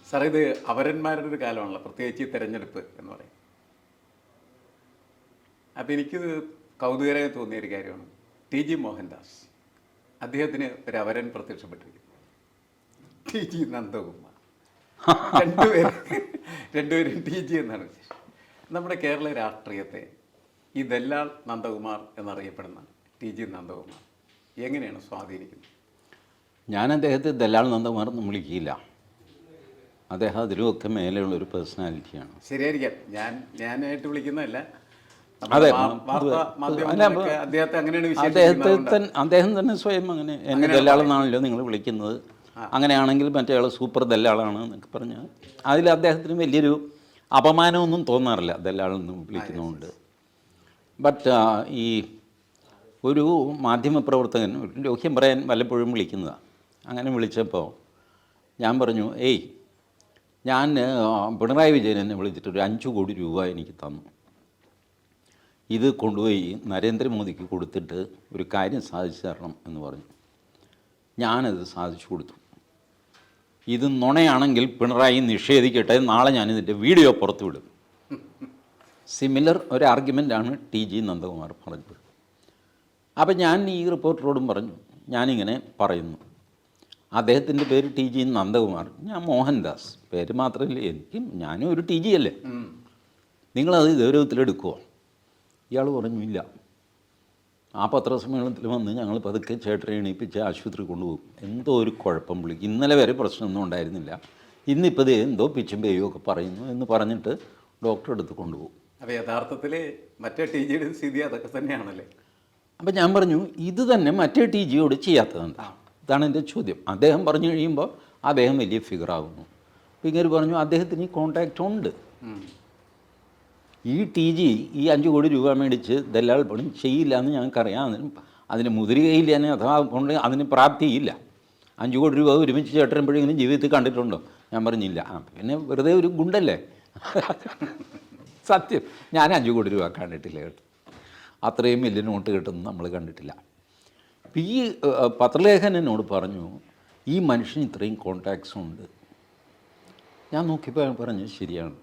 Sir, ഇത് അപരന്മാരുടെ ഒരു കാലമാണല്ലോ, പ്രത്യേകിച്ച് ഈ തെരഞ്ഞെടുപ്പ് എന്ന് പറയും. അപ്പം എനിക്കിത് കൗതുകരമായി തോന്നിയ ഒരു കാര്യമാണ് ടി ജി മോഹൻദാസ്. അദ്ദേഹത്തിന് ഒരു അവരൻ പ്രത്യക്ഷപ്പെട്ടിരിക്കുന്നു, ടി ജി നന്ദകുമാർ. രണ്ടുപേരും ടി ജി എന്നാണ്. നമ്മുടെ കേരള രാഷ്ട്രീയത്തെ ഈ ദല്ലാൾ നന്ദകുമാർ എന്നറിയപ്പെടുന്ന ടി ജി നന്ദകുമാർ എങ്ങനെയാണ് സ്വാധീനിക്കുന്നത്? ഞാൻ അദ്ദേഹത്തെ ദല്ലാൾ നന്ദകുമാർ എന്ന് വിളിക്കില്ല. അദ്ദേഹം അതിലുമൊക്കെ മേലെയുള്ള ഒരു പേഴ്സണാലിറ്റിയാണ്. ശരിയായിരിക്കാം, ഞാനായിട്ട് വിളിക്കുന്നതല്ല. അതെ, അദ്ദേഹം തന്നെ സ്വയം അങ്ങനെ എന്നെ ദല്ലാളെന്നാണല്ലോ നിങ്ങൾ വിളിക്കുന്നത്, അങ്ങനെയാണെങ്കിൽ മറ്റേ ആൾ സൂപ്പർ ദല്ലാളാണ് എന്നൊക്കെ പറഞ്ഞാൽ അതിൽ അദ്ദേഹത്തിന് വലിയൊരു അപമാനമൊന്നും തോന്നാറില്ല ദല്ലാളെന്ന് വിളിക്കുന്നതുകൊണ്ട്. ബട്ട് ഈ ഒരു മാധ്യമപ്രവർത്തകൻ ഒരു ലോഹ്യം പറയാൻ വല്ലപ്പോഴും വിളിക്കുന്നതാണ്. അങ്ങനെ വിളിച്ചപ്പോൾ ഞാൻ പറഞ്ഞു, ഞാൻ പിണറായി വിജയൻ എന്നെ വിളിച്ചിട്ടൊരു 5 കോടി രൂപ എനിക്ക് തന്നു, ഇത് കൊണ്ടുപോയി നരേന്ദ്രമോദിക്ക് കൊടുത്തിട്ട് ഒരു കാര്യം സാധിച്ചു തരണം എന്ന് പറഞ്ഞു. ഞാനത് സാധിച്ചു കൊടുത്തു. ഇത് നുണയാണെങ്കിൽ പിണറായി നിഷേധിക്കട്ടെ, നാളെ ഞാനിതിൻ്റെ വീഡിയോ പുറത്തുവിടും. സിമിലർ ഒരു ആർഗ്യുമെൻ്റാണ് ടി ജി നന്ദകുമാർ പറഞ്ഞത്. അപ്പം ഞാൻ ഈ റിപ്പോർട്ടറോടും പറഞ്ഞു, ഞാനിങ്ങനെ പറയുന്നു, അദ്ദേഹത്തിൻ്റെ പേര് ടി ജി നന്ദകുമാർ, ഞാൻ മോഹൻദാസ്, പേര് മാത്രമല്ലേ, ഞാനും ഒരു ടി ജി അല്ലേ, നിങ്ങളത് ഗൗരവത്തിലെടുക്കുമോ? ഇയാൾ പറഞ്ഞു ഇല്ല. ആ പത്രസമ്മേളനത്തിൽ വന്ന് ഞങ്ങൾ പതുക്കെ ചേട്ടനെ എണീപ്പിച്ച് ആശുപത്രി കൊണ്ടുപോകും, എന്തോ ഒരു കുഴപ്പം വിളിക്കും, ഇന്നലെ വരെ പ്രശ്നമൊന്നും ഉണ്ടായിരുന്നില്ല, ഇന്നിപ്പോൾ ഇത് എന്തോ പിച്ചും പേയും ഒക്കെ പറയുന്നു എന്ന് പറഞ്ഞിട്ട് ഡോക്ടറെ അടുത്ത് കൊണ്ടുപോകും. അപ്പോൾ യഥാർത്ഥത്തിൽ മറ്റേ ടി ജിയുടെ സ്ഥിതി അതൊക്കെ തന്നെയാണല്ലേ? അപ്പം ഞാൻ പറഞ്ഞു, ഇത് തന്നെ മറ്റേ ടി ജിയോട് ചെയ്യാത്തതുണ്ട്. ഇതാണ് എൻ്റെ ചോദ്യം. അദ്ദേഹം പറഞ്ഞു കഴിയുമ്പോൾ അദ്ദേഹം വലിയ ഫിഗറാകുന്നു. അപ്പോൾ ഇങ്ങനെ പറഞ്ഞു, അദ്ദേഹത്തിന് ഈ കോൺടാക്റ്റ് ഉണ്ട്. ഈ ടി ജി ഈ 5 കോടി രൂപ മേടിച്ച് ദല്ലാൾ പണി ചെയ്യില്ല എന്ന് ഞങ്ങൾക്കറിയാം. അതിന് മുതിരുകയില്ല, അഥവാ കൊണ്ട് അതിന് പ്രാപ്തിയില്ല. 5 കോടി രൂപ ഒരുമിച്ച് ചേട്ടനപ്പോഴെങ്കിലും ജീവിതത്തിൽ കണ്ടിട്ടുണ്ടോ? ഞാൻ പറഞ്ഞില്ല. പിന്നെ വെറുതെ ഒരു ഗുണ്ടല്ലേ. സത്യം, ഞാൻ 5 കോടി രൂപ കണ്ടിട്ടില്ല കേട്ടോ, അത്രയും വലിയ നോട്ട് കിട്ടുന്നു നമ്മൾ കണ്ടിട്ടില്ല. അപ്പം ഈ പത്രലേഖനോട് പറഞ്ഞു, ഈ മനുഷ്യന് ഇത്രയും കോൺടാക്ട്സ് ഉണ്ട്. ഞാൻ നോക്കിയപ്പോൾ പറഞ്ഞു ശരിയാണ്.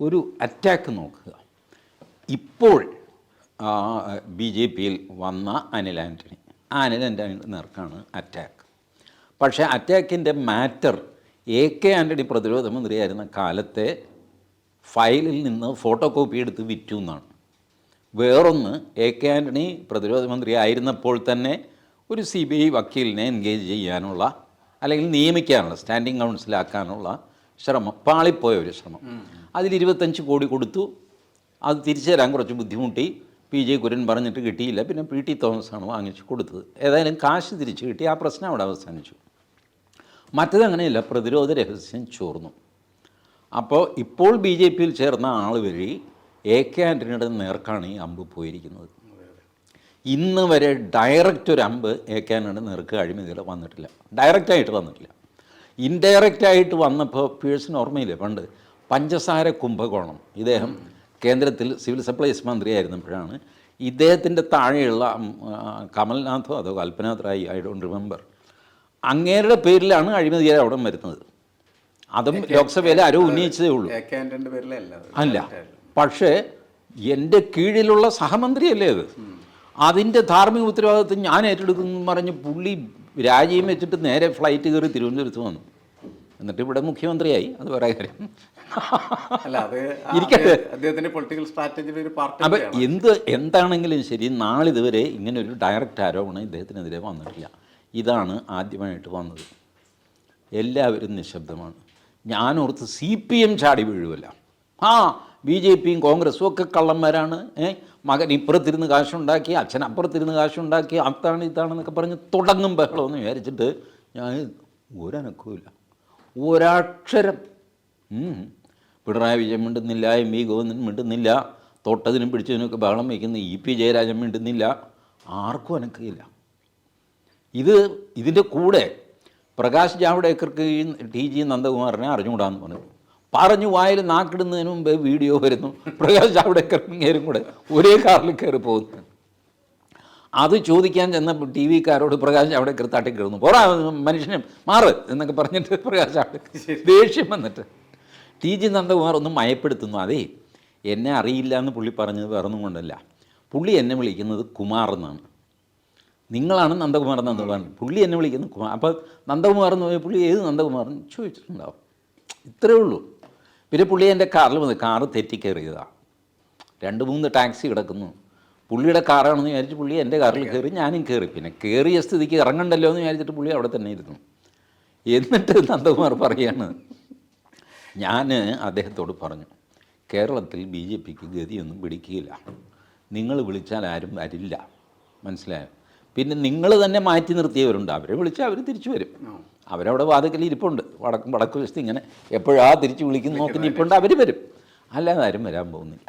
ഒരു അറ്റാക്ക് നോക്കുക, ഇപ്പോൾ BJP-യിൽ വന്ന അനിൽ ആൻ്റണി, അനിൽ ആൻ്റണിയുടെ നേർക്കാണ് അറ്റാക്ക്. പക്ഷേ അറ്റാക്കിൻ്റെ മാറ്റർ AK ആൻ്റണി പ്രതിരോധ മന്ത്രിയായിരുന്ന കാലത്തെ ഫയലിൽ നിന്ന് ഫോട്ടോ കോപ്പി എടുത്ത് വിറ്റു എന്നാണ്. വേറൊന്ന്, AK ആൻ്റണി പ്രതിരോധ മന്ത്രി ആയിരുന്നപ്പോൾ തന്നെ ഒരു CBI വക്കീലിനെ എൻഗേജ് ചെയ്യാനുള്ള, അല്ലെങ്കിൽ നിയമിക്കാനുള്ള, സ്റ്റാൻഡിംഗ് കൗൺസിലാക്കാനുള്ള ശ്രമം, പാളിപ്പോയ ഒരു ശ്രമം. അതിൽ 25 കോടി കൊടുത്തു, അത് തിരിച്ചു തരാൻ കുറച്ച് ബുദ്ധിമുട്ടി. PJ കുര്യൻ പറഞ്ഞിട്ട് കിട്ടിയില്ല, പിന്നെ PT തോമസാണ് വാങ്ങിച്ച് കൊടുത്തത്. ഏതായാലും കാശ് തിരിച്ചു കിട്ടി, ആ പ്രശ്നം അവിടെ അവസാനിച്ചു. മറ്റതങ്ങനെയല്ല, പ്രതിരോധ രഹസ്യം ചോർന്നു. അപ്പോൾ ഇപ്പോൾ BJP-യിൽ ചേർന്ന ആൾ വഴി AK ആൻ്റണിയുടെ നേർക്കാണ് ഈ അമ്പ് പോയിരിക്കുന്നത്. ഇന്ന് വരെ ഡയറക്റ്റ് ഒരു അമ്പ് AK ആൻ്റണിയുടെ നേർക്ക് അഴിമതിയിൽ വന്നിട്ടില്ല, ഡയറക്റ്റായിട്ട് വന്നിട്ടില്ല. ഇൻഡയറക്റ്റായിട്ട് വന്നപ്പോൾ പിയേഴ്സിന് ഓർമ്മയില്ലേ, പണ്ട് പഞ്ചസാര കുംഭകോണം, ഇദ്ദേഹം കേന്ദ്രത്തിൽ സിവിൽ സപ്ലൈസ് മന്ത്രിയായിരുന്നപ്പോഴാണ് ഇദ്ദേഹത്തിൻ്റെ താഴെയുള്ള കമൽനാഥോ അതോ കൽപ്പനാഥ് റായി, ഐ ഡോണ്ട് റിമെമ്പർ, അങ്ങേരുടെ പേരിലാണ് അഴിമതി അവിടെ വരുന്നത്. അതും ലോക്സഭയിൽ ആരോ ഉന്നയിച്ചതേ ഉള്ളൂ, അല്ല. പക്ഷേ എൻ്റെ കീഴിലുള്ള സഹമന്ത്രിയല്ലേ അത്, അതിൻ്റെ ധാർമ്മിക ഉത്തരവാദിത്വം ഞാൻ ഏറ്റെടുക്കുന്നു പറഞ്ഞ് പുള്ളി രാജിയും വെച്ചിട്ട് നേരെ ഫ്ലൈറ്റ് കയറി തിരുവനന്തപുരത്ത് വന്നു. എന്നിട്ട് ഇവിടെ മുഖ്യമന്ത്രിയായി, അത് വേറെ കാര്യം. ഇരിക്കട്ടെ, അപ്പം എന്താണെങ്കിലും ശരി, നാളിതുവരെ ഇങ്ങനെ ഒരു ഡയറക്റ്റ് ആരോപണം ഇദ്ദേഹത്തിനെതിരെ വന്നിട്ടില്ല. ഇതാണ് ആദ്യമായിട്ട് വന്നത്. എല്ലാവരും നിശബ്ദമാണ്. ഞാനോർത്ത് CPM ചാടി വീഴുമല്ല, BJP-യും കോൺഗ്രസും ഒക്കെ കള്ളന്മാരാണ്, മകൻ ഇപ്പുറത്തിരുന്ന് കാശുണ്ടാക്കി, അച്ഛൻ അപ്പുറത്തിരുന്ന് കാശുണ്ടാക്കി, അതാണ് ഇതാണെന്നൊക്കെ പറഞ്ഞ് തുടങ്ങും ബഹളമെന്ന് വിചാരിച്ചിട്ട് ഞാൻ ഒരനക്കവുമില്ല, ഒരക്ഷരം. പിണറായി വിജയൻ മിണ്ടുന്നില്ല, MV ഗോവിന്ദൻ മിണ്ടുന്നില്ല, തൊട്ടതിനും പിടിച്ചതിനൊക്കെ ബഹളം വയ്ക്കുന്ന EP ജയരാജൻ മിണ്ടുന്നില്ല, ആർക്കും അനക്കയില്ല. ഇതിൻ്റെ കൂടെ പ്രകാശ് ജാവ്ദേക്കർക്ക് ഈ ടി ജി നന്ദകുമാറിനെ അറിഞ്ഞുകൂടാന്ന് പറഞ്ഞു വായിൽ നാക്കിടുന്നതിന് മുമ്പ് വീഡിയോ വരുന്നു, പ്രകാശ് ജാവ്ദേക്കറും കൂടെ ഒരേ കാറിൽ കയറി പോകുന്നു. അത് ചോദിക്കാൻ ചെന്നപ്പോൾ ടി വിക്കാരോട് പ്രകാശ് അവിടെ തട്ടി കിടന്നു, പോരാ മനുഷ്യനെ മാറ് എന്നൊക്കെ പറഞ്ഞിട്ട് പ്രകാശ് അവിടെ ദേഷ്യം വന്നിട്ട് ടി ജി നന്ദകുമാർ ഒന്ന് മയപ്പെടുത്തുന്നു. അതേ, എന്നെ അറിയില്ല എന്ന് പുള്ളി പറഞ്ഞത് വേറൊന്നും കൊണ്ടല്ല, പുള്ളി എന്നെ വിളിക്കുന്നത് കുമാർ എന്നാണ്, നിങ്ങളാണ് നന്ദകുമാർ നന്ദകുമാർ, പുള്ളി എന്നെ വിളിക്കുന്നത് കുമാർ. അപ്പോൾ നന്ദകുമാർ എന്ന് പോയി പുള്ളി ഏത് നന്ദകുമാറെന്ന് ചോദിച്ചിട്ടുണ്ടാവും. ഇത്രയേ ഉള്ളൂ. പിന്നെ പുള്ളി എൻ്റെ കാറിൽ വന്ന് കാറ് തെറ്റിക്കയറിയതാണ്. 2-3 ടാക്സി കിടക്കുന്നു, പുള്ളിയുടെ കാറാണെന്ന് വിചാരിച്ച് പുള്ളി എൻ്റെ കാറിൽ കയറി, ഞാനും കയറി. പിന്നെ കയറിയ സ്ഥിതിക്ക് ഇറങ്ങണ്ടല്ലോ എന്ന് വിചാരിച്ചിട്ട് പുള്ളി അവിടെ തന്നെ ഇരുന്നു. എന്നിട്ട് നന്ദകുമാർ പറയാണ്, ഞാൻ അദ്ദേഹത്തോട് പറഞ്ഞു, കേരളത്തിൽ BJPക്ക് ഗതിയൊന്നും പിടിക്കുകയില്ല, നിങ്ങൾ വിളിച്ചാൽ ആരും വരില്ല, മനസ്സിലായോ? പിന്നെ നിങ്ങൾ തന്നെ മാറ്റി നിർത്തിയവരുണ്ട്, അവരെ വിളിച്ചാൽ അവർ തിരിച്ചു വരും. അവരവിടെ വാതിക്കൽ ഇരിപ്പുണ്ട്, വടക്ക് വശത്ത് ഇങ്ങനെ എപ്പോഴാ തിരിച്ച് വിളിക്കുന്ന നോക്കി ഇരിപ്പുണ്ട്, അവർ വരും, അല്ലാതെ ആരും വരാൻ പോകുന്നില്ല.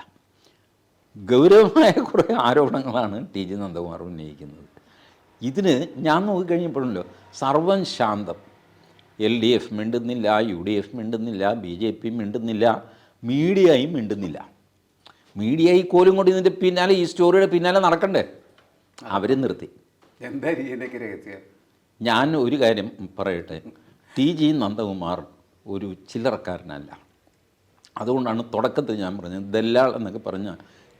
ഗൗരവമായ കുറേ ആരോപണങ്ങളാണ് ടി ജി നന്ദകുമാർ ഉന്നയിക്കുന്നത്. ഇതിന് ഞാൻ നോക്കിക്കഴിഞ്ഞപ്പോഴല്ലോ സർവം ശാന്തം. LDF മിണ്ടുന്നില്ല, UDF മിണ്ടുന്നില്ല, BJP മിണ്ടുന്നില്ല, മീഡിയയും മിണ്ടുന്നില്ല. മീഡിയ ഈ കോലും കൊണ്ട് ഇതിൻ്റെ പിന്നാലെ, ഈ സ്റ്റോറിയുടെ പിന്നാലെ നടക്കണ്ടേ, അവർ നിർത്തി. എന്താ രീതിയിലേക്ക് രഹസ്യം? ഞാൻ ഒരു കാര്യം പറയട്ടെ, ടി ജി നന്ദകുമാർ ഒരു ചില്ലറക്കാരനല്ല. അതുകൊണ്ടാണ് തുടക്കത്തിൽ ഞാൻ പറഞ്ഞത്, ദല്ലാൾ എന്നൊക്കെ പറഞ്ഞ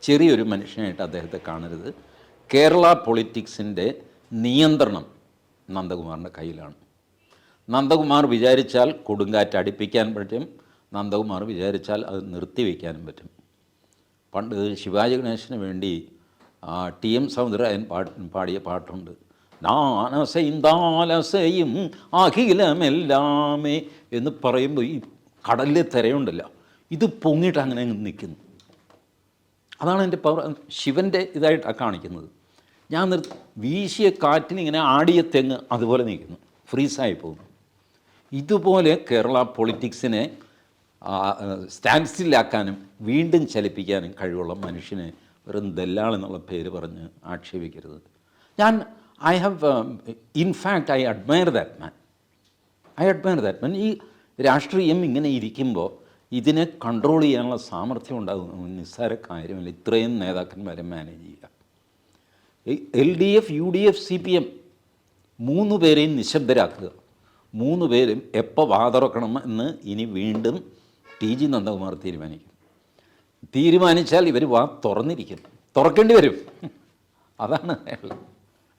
ചെറിയൊരു മനുഷ്യനായിട്ട് അദ്ദേഹത്തെ കാണരുത്. കേരള പൊളിറ്റിക്സിൻ്റെ നിയന്ത്രണം നന്ദകുമാറിൻ്റെ കയ്യിലാണ്. നന്ദകുമാർ വിചാരിച്ചാൽ കൊടുങ്കാറ്റ് അടുപ്പിക്കാൻ പറ്റും, നന്ദകുമാർ വിചാരിച്ചാൽ അത് നിർത്തിവെക്കാനും പറ്റും. പണ്ട് ശിവാജി ഗണേശന് വേണ്ടി TM സൗന്ദരരായൻ പാടിയ പാട്ടുണ്ട്, നാനസയും അഖിലമെല്ലാമേ എന്ന് പറയുമ്പോൾ ഈ കടലിലെ തിരയുണ്ടല്ലോ, ഇത് പൊങ്ങിയിട്ട് അങ്ങനെ നിൽക്കുന്നു. അതാണ് എൻ്റെ പവർ. ശിവൻ്റെ ഇതായിട്ടാണ് കാണിക്കുന്നത്. ഞാൻ വീശിയ കാറ്റിന് ഇങ്ങനെ ആടിയ തെങ്ങ് അതുപോലെ നിൽക്കുന്നു, ഫ്രീസായി പോകുന്നു. ഇതുപോലെ കേരള പൊളിറ്റിക്സിനെ സ്റ്റാൻഡ് സ്റ്റില്ലാക്കാനും വീണ്ടും ചലിപ്പിക്കാനും കഴിവുള്ള മനുഷ്യനെ വെറും ദല്ലാൾ എന്നുള്ള പേര് പറഞ്ഞ് ആക്ഷേപിക്കരുത്. I have, in fact, I admire that man. ഈ രാഷ്ട്രീയം ഇങ്ങനെ ഇരിക്കുമ്പോൾ ഇതിനെ കൺട്രോൾ ചെയ്യാനുള്ള സാമർഥ്യം ഉണ്ടാകും. നിസ്സാര കാര്യമല്ല ഇത്രയും നേതാക്കന്മാരെ മാനേജ് ചെയ്യുക. LDF, UDF, CPM 3 പേരെയും നിശബ്ദരാക്കുക. 3 പേരും എപ്പോൾ വാതുറക്കണം എന്ന് ഇനി വീണ്ടും ടി ജി നന്ദകുമാർ തീരുമാനിച്ചാൽ ഇവർ തുറന്നിരിക്കും, തുറക്കേണ്ടി വരും. അതാണ്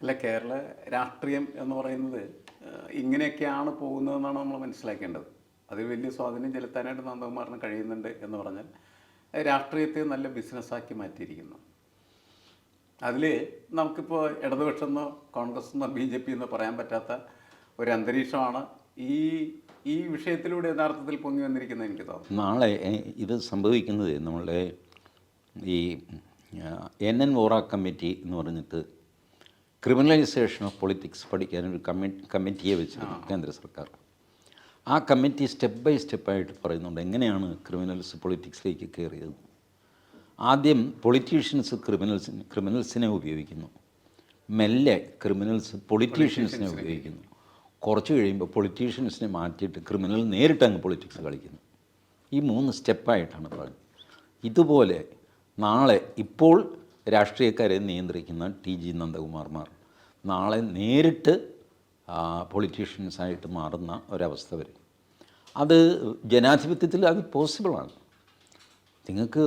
അല്ല, കേരള രാഷ്ട്രീയം എന്ന് പറയുന്നത് ഇങ്ങനെയൊക്കെയാണ് പോകുന്നതെന്നാണ് നമ്മൾ മനസ്സിലാക്കേണ്ടത്. അതിൽ വലിയ സ്വാധീനം ചെലുത്താനായിട്ട് നന്ദകുമാറിന് കഴിയുന്നുണ്ട് എന്ന് പറഞ്ഞാൽ രാഷ്ട്രീയത്തെ നല്ല ബിസിനസ്സാക്കി മാറ്റിയിരിക്കുന്നു. അതിൽ നമുക്കിപ്പോൾ ഇടതുപക്ഷമെന്നോ കോൺഗ്രസ് എന്നോ BJP എന്നോ പറയാൻ പറ്റാത്ത ഒരു അന്തരീക്ഷമാണ് ഈ വിഷയത്തിലൂടെ യഥാർത്ഥത്തിൽ പൊങ്ങി വന്നിരിക്കുന്നത് എനിക്ക് തോന്നുന്നു. നാളെ ഇത് സംഭവിക്കുന്നത് നമ്മളുടെ ഈ NN വോറ കമ്മിറ്റി എന്ന് പറഞ്ഞിട്ട് ക്രിമിനലൈസേഷൻ ഓഫ് പൊളിറ്റിക്സ് പഠിക്കാനൊരു കമ്മിറ്റിയെ വെച്ചിട്ടുണ്ട് കേന്ദ്ര സർക്കാർ. ആ കമ്മിറ്റി സ്റ്റെപ്പ് ബൈ സ്റ്റെപ്പായിട്ട് പറയുന്നുണ്ട് എങ്ങനെയാണ് ക്രിമിനൽസ് പൊളിറ്റിക്സിലേക്ക് കയറിയത്. ആദ്യം പൊളിറ്റീഷ്യൻസ് ക്രിമിനൽസിനെ ഉപയോഗിക്കുന്നു, മെല്ലെ ക്രിമിനൽസ് പൊളിറ്റീഷ്യൻസിനെ ഉപയോഗിക്കുന്നു, കുറച്ച് കഴിയുമ്പോൾ പൊളിറ്റീഷ്യൻസിനെ മാറ്റിയിട്ട് ക്രിമിനൽ നേരിട്ട് അങ്ങ് പൊളിറ്റിക്സ് കളിക്കുന്നു. ഈ 3 സ്റ്റെപ്പായിട്ടാണ് പറഞ്ഞത്. ഇതുപോലെ നാളെ ഇപ്പോൾ രാഷ്ട്രീയക്കാരെ നിയന്ത്രിക്കുന്ന ടി ജി നന്ദകുമാർമാർ നാളെ നേരിട്ട് പൊളിറ്റീഷ്യൻസായിട്ട് മാറുന്ന ഒരവസ്ഥ വരും. അത് ജനാധിപത്യത്തിൽ അത് പോസിബിളാണ്. നിങ്ങൾക്ക്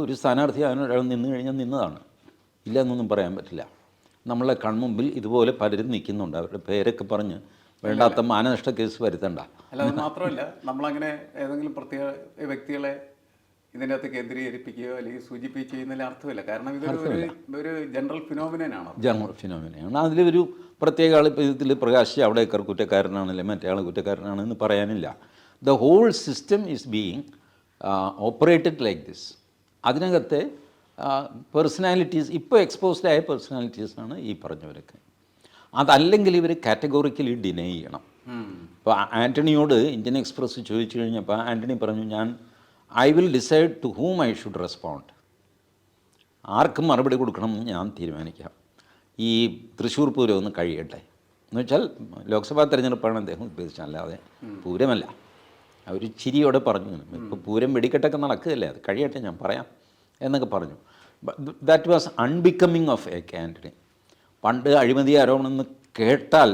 ഒരു സ്ഥാനാർത്ഥി ഒരാൾ നിന്ന് കഴിഞ്ഞാൽ നിന്നതാണ്, ഇല്ല എന്നൊന്നും പറയാൻ പറ്റില്ല. നമ്മളെ കൺമുമ്പിൽ ഇതുപോലെ പലരും നിൽക്കുന്നുണ്ട്, അവരുടെ പേരൊക്കെ പറഞ്ഞ് വേണ്ടാത്ത മാനനഷ്ട കേസ് വരുത്തണ്ട. അല്ല, അത് മാത്രമല്ല, നമ്മളങ്ങനെ ഏതെങ്കിലും പ്രത്യേക വ്യക്തികളെ ഇതിൻ്റെ അകത്ത് കേന്ദ്രീകരിപ്പിക്കുകയോ അല്ലെങ്കിൽ സൂചിപ്പിക്കുകയോ ചെയ്യുന്നതിൽ അർത്ഥമില്ല. കാരണം ഇതൊരു ജനറൽ ഫിനോമിനാണ്. അതിലൊരു പ്രത്യേക ആൾ ഇപ്പോൾ ഇതിൽ പ്രകാശ് അവിടേക്കർ കുറ്റക്കാരനാണല്ലേ മറ്റേ ആൾ കുറ്റക്കാരനാണെന്ന് പറയാനില്ല. The whole system is being operated like this. അതിനകത്തെ പേഴ്സണാലിറ്റീസ്, ഇപ്പോൾ എക്സ്പോസ്ഡ് ആയ പേഴ്സണാലിറ്റീസാണ് ഈ പറഞ്ഞവരൊക്കെ. അതല്ലെങ്കിൽ ഇവർ കാറ്റഗോറിക്കലി ഡിനൈ ചെയ്യണം. ഇപ്പോൾ ആൻ്റണിയോട് ഇന്ത്യൻ എക്സ്പ്രസ് ചോദിച്ചു കഴിഞ്ഞപ്പോൾ ആൻ്റണി പറഞ്ഞു, I will decide to whom I should respond. ആർക്കും മറുപടി കൊടുക്കണമെന്ന് ഞാൻ തീരുമാനിക്കാം. ഈ തൃശ്ശൂർ പൂരം ഒന്ന് കഴിയട്ടെ എന്ന് വെച്ചാൽ ലോക്സഭാ തെരഞ്ഞെടുപ്പാണ് അദ്ദേഹം ഉദ്ദേശിച്ചത്, അല്ലാതെ പൂരമല്ല. അവർ ചിരിയോടെ പറഞ്ഞു, ഇപ്പോൾ പൂരം വെടിക്കെട്ടൊക്കെ നടക്കുകയല്ലേ, അത് കഴിയട്ടെ ഞാൻ പറയാം എന്നൊക്കെ പറഞ്ഞു. That was unbecoming of A Antony. പണ്ട് അഴിമതി ആരോപണം എന്ന് കേട്ടാൽ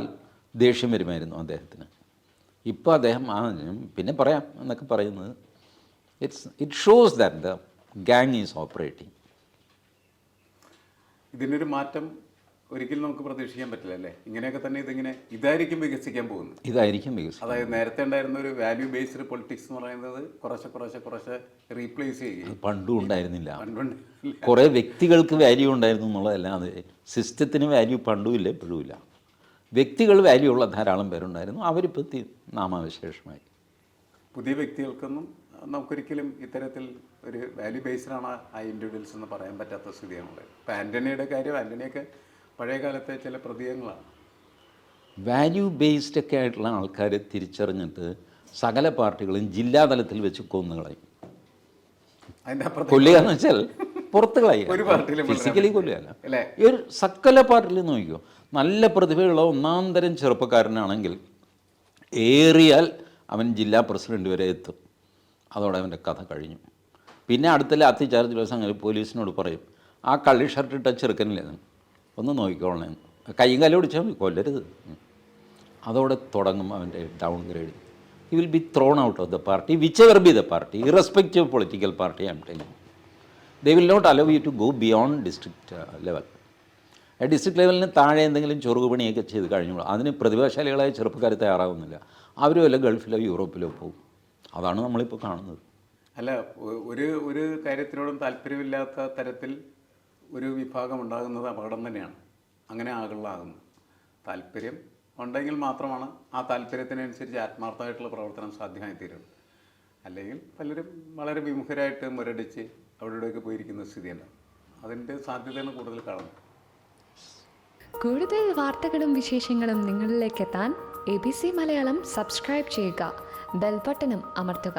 ദേഷ്യം വരുമായിരുന്നു അദ്ദേഹത്തിന്. ഇപ്പോൾ അദ്ദേഹം പിന്നെ പറയാം എന്നൊക്കെ പറയുന്നത് it shows that the gang is operating. ഇതിനൊരു മാറ്റം ഒരിക്കലും നമുക്ക് പ്രതീക്ഷിക്കാൻ പറ്റില്ല അല്ലേ? ഇങ്ങനെയൊക്കെ തന്നെ ഇതായിരിക്കും വികസിക്കാൻ പോകുന്നത്. ഇതായിരിക്കും വികസിക്കും. അതായത് നേരത്തെ ഉണ്ടായിരുന്ന ഒരു വാല്യൂ ബേസ്ഡ് പൊളിറ്റിക്സ് എന്ന് പറയുന്നത് കുറച്ച് റീപ്ലേസ് ചെയ്യുകയും പണ്ടും ഉണ്ടായിരുന്നില്ല. കുറേ വ്യക്തികൾക്ക് വാല്യൂ ഉണ്ടായിരുന്നു എന്നുള്ളതല്ലാതെ സിസ്റ്റത്തിന് വാല്യൂ പണ്ടും ഇല്ല ഇപ്പോഴും ഇല്ല. വ്യക്തികൾ വാല്യൂ ഉള്ള ധാരാളം പേരുണ്ടായിരുന്നു, അവരിപ്പോൾ നാമാവശേഷമായി. പുതിയ വ്യക്തികൾക്കൊന്നും നമുക്കൊരിക്കലും ഇത്തരത്തിൽ ഒരു വാല്യൂ ബേസ്ഡാണ് ആ ഇൻഡിവിജ്വൽസ് എന്ന് പറയാൻ പറ്റാത്ത സ്ഥിതിയാണുള്ളത്. ഇപ്പോൾ ആൻ്റണിയുടെ കാര്യം, ആൻ്റണിയൊക്കെ പഴയ കാലത്തെ ചില പ്രതീകങ്ങളാണ്. വാല്യൂ ബേസ്ഡ് ഒക്കെ ആയിട്ടുള്ള ആൾക്കാരെ തിരിച്ചറിഞ്ഞിട്ട് സകല പാർട്ടികളും ജില്ലാതലത്തിൽ വെച്ച് കൊന്നുകളയും. അതിൻ്റെ അപ്പുറത്ത് കൊല്ലുക എന്ന് വെച്ചാൽ പുറത്ത് കളയുക, ഒരു പാർട്ടിയിലും ഫിസിക്കലി കൊല്ലുകയല്ല. അല്ലേ? ഈ ഒരു സകല പാർട്ടിയിൽ നോക്കിയോ, നല്ല പ്രതിഭയുള്ള ഒന്നാം തരം ചെറുപ്പക്കാരനാണെങ്കിൽ ഏറിയാൽ അവൻ ജില്ലാ പ്രസിഡന്റ് വരെ എത്തും, അതോടെ അവൻ്റെ കഥ കഴിഞ്ഞു. പിന്നെ അടുത്ത ലാത്തി ചാർജ് ദിവസം അങ്ങനെ പോലീസിനോട് പറയും, ആ കള്ളി ഷർട്ട് ഇട്ട ചെറുക്കനില്ലേ ഒന്ന് നോക്കിക്കോളണേ, കൈയും കാലും ഓടിച്ചാൽ കൊല്ലരുത്. അതോടെ തുടങ്ങും അവൻ്റെ downgrading. He will be thrown out of the party, whichever be the party, irrespective of political party. I am telling, they will not allow you to go beyond district level. District ലെവലിന് താഴെ എന്തെങ്കിലും ചെറുകുപണിയൊക്കെ ചെയ്ത് കഴിഞ്ഞോളൂ. അതിന് പ്രതിഭാശാലികളായ ചെറുപ്പക്കാർ തയ്യാറാവുന്നില്ല. അവർ വല്ല ഗൾഫിലോ യൂറോപ്പിലോ പോകും. അതാണ് നമ്മളിപ്പോൾ കാണുന്നത്. അല്ല, ഒരു കാര്യത്തിനോടും താല്പര്യമില്ലാത്ത തരത്തിൽ ഒരു വിഭാഗം ഉണ്ടാകുന്നത് അപകടം തന്നെയാണ്. അങ്ങനെ ആകുന്നത് താല്പര്യം ഉണ്ടെങ്കിൽ മാത്രമാണ് ആ താല്പര്യത്തിനനുസരിച്ച് ആത്മാർത്ഥമായിട്ടുള്ള പ്രവർത്തനം സാധ്യമായി തീരുന്നത്. അല്ലെങ്കിൽ പലരും വളരെ വിമുഖരായിട്ട് മുരടിച്ച് അവിടെയൊക്കെ പോയിരിക്കുന്ന സ്ഥിതിയല്ല. അതിൻ്റെ സാധ്യതയാണ് കൂടുതൽ കാണുന്നത്. കൂടുതൽ വാർത്തകളും വിശേഷങ്ങളും നിങ്ങളിലേക്ക് എത്താൻ ABC മലയാളം സബ്സ്ക്രൈബ് ചെയ്യുക, ബെൽ ബട്ടണും അമർത്തുക.